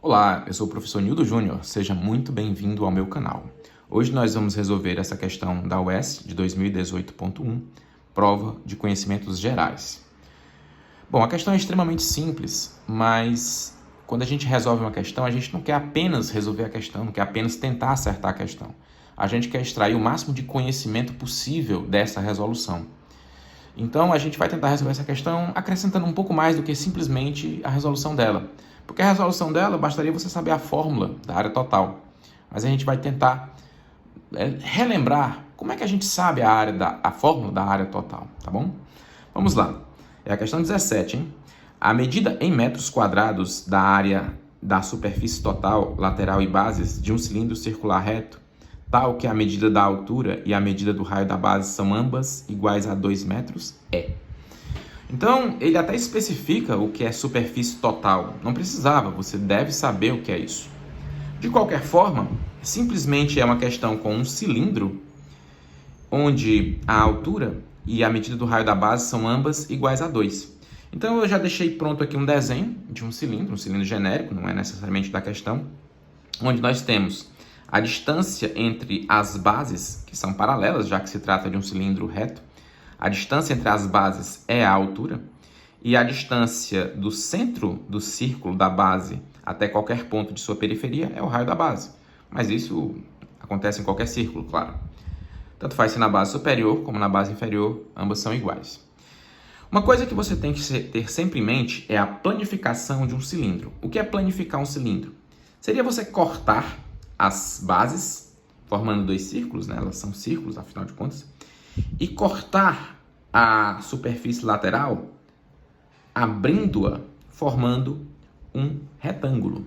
Olá, eu sou o professor Nildo Júnior, seja muito bem-vindo ao meu canal. Hoje nós vamos resolver essa questão da UES de 2018.1, prova de conhecimentos gerais. Bom, a questão é extremamente simples, mas quando a gente resolve uma questão, a gente não quer apenas resolver a questão, não quer apenas tentar acertar a questão. A gente quer extrair o máximo de conhecimento possível dessa resolução. Então, a gente vai tentar resolver essa questão acrescentando um pouco mais do que simplesmente a resolução dela. Porque a resolução dela, bastaria você saber a fórmula da área total. Mas a gente vai tentar relembrar como é que a gente sabe a fórmula da área total, tá bom? Vamos lá. É a questão 17, hein? A medida em metros quadrados da área da superfície total, lateral e bases de um cilindro circular reto, tal que a medida da altura e a medida do raio da base são ambas iguais a 2 metros, é. Então, ele até especifica o que é superfície total. Não precisava, você deve saber o que é isso. De qualquer forma, simplesmente é uma questão com um cilindro, onde a altura e a medida do raio da base são ambas iguais a 2. Então, eu já deixei pronto aqui um desenho de um cilindro genérico, não é necessariamente da questão, onde nós temos a distância entre as bases, que são paralelas, já que se trata de um cilindro reto. A distância entre as bases é a altura, e a distância do centro do círculo da base até qualquer ponto de sua periferia é o raio da base. Mas isso acontece em qualquer círculo, claro. Tanto faz se na base superior como na base inferior, ambas são iguais. Uma coisa que você tem que ter sempre em mente é a planificação de um cilindro. O que é planificar um cilindro? Seria você cortar as bases, formando dois círculos, né? Elas são círculos, afinal de contas, e cortar a superfície lateral, abrindo-a, formando um retângulo.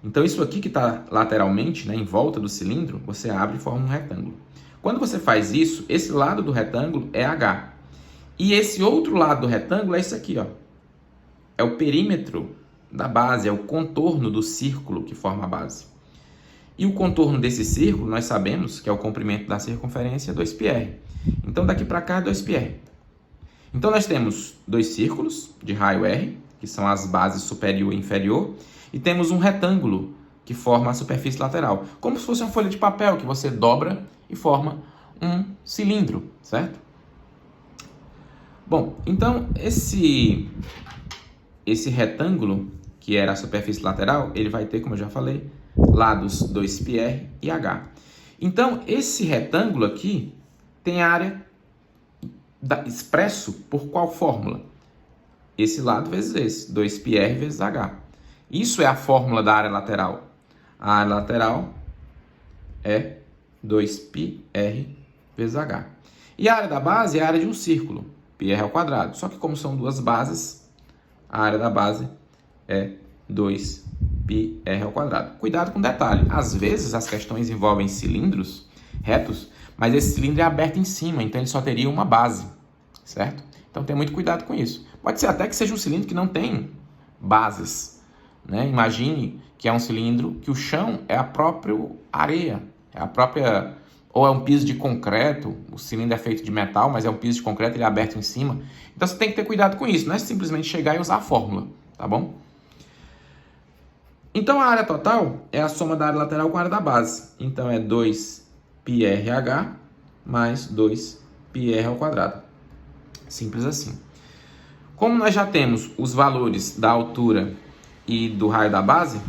Então, isso aqui que está lateralmente, né, em volta do cilindro, você abre e forma um retângulo. Quando você faz isso, esse lado do retângulo é H. E esse outro lado do retângulo é isso aqui, ó. É o perímetro da base, é o contorno do círculo que forma a base. E o contorno desse círculo, nós sabemos que é o comprimento da circunferência 2πr. Então, daqui para cá é 2πr. Então, nós temos dois círculos de raio R, que são as bases superior e inferior, e temos um retângulo que forma a superfície lateral, como se fosse uma folha de papel que você dobra e forma um cilindro, certo? Bom, então, esse retângulo, que era a superfície lateral, ele vai ter, como eu já falei, lados 2πr e H. Então, esse retângulo aqui tem área expresso por qual fórmula? Esse lado vezes esse, 2πr vezes H. Isso é a fórmula da área lateral. A área lateral é 2πr vezes H. E a área da base é a área de um círculo, πr ao quadrado. Só que como são duas bases, a área da base é 2πr ao quadrado. Cuidado com o detalhe. Às vezes as questões envolvem cilindros retos, mas esse cilindro é aberto em cima, então ele só teria uma base, certo? Então tem muito cuidado com isso. Pode ser até que seja um cilindro que não tem bases, né? Imagine que é um cilindro que o chão é a própria areia, é a própria, ou é um piso de concreto, o cilindro é feito de metal, mas é um piso de concreto, ele é aberto em cima. Então você tem que ter cuidado com isso, não é simplesmente chegar e usar a fórmula, tá bom? Então a área total é a soma da área lateral com a área da base. Então é 2πrh mais 2πr ao quadrado. Simples assim. Como nós já temos os valores da altura e do raio da base,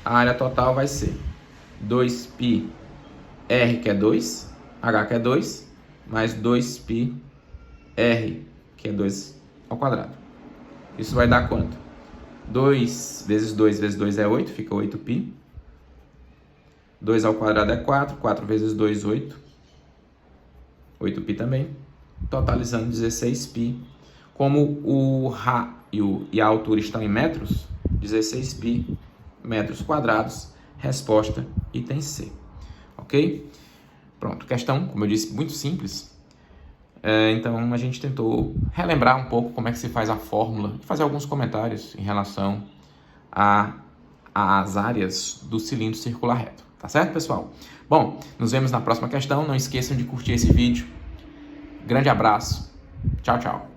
a área total vai ser 2πr, que é 2, h, que é 2, mais 2πr, que é 2 ao quadrado. Isso vai dar quanto? 2 vezes 2 vezes 2 é 8, fica 8π. 2 ao quadrado é 4, 4 vezes 2, 8. 8π também, totalizando 16π. Como o raio e a altura estão em metros, 16π metros quadrados, resposta item C. Ok? Pronto, questão, como eu disse, muito simples. Então, a gente tentou relembrar um pouco como é que se faz a fórmula e fazer alguns comentários em relação às áreas do cilindro circular reto. Tá certo, pessoal? Bom, nos vemos na próxima questão. Não esqueçam de curtir esse vídeo. Grande abraço. Tchau, tchau.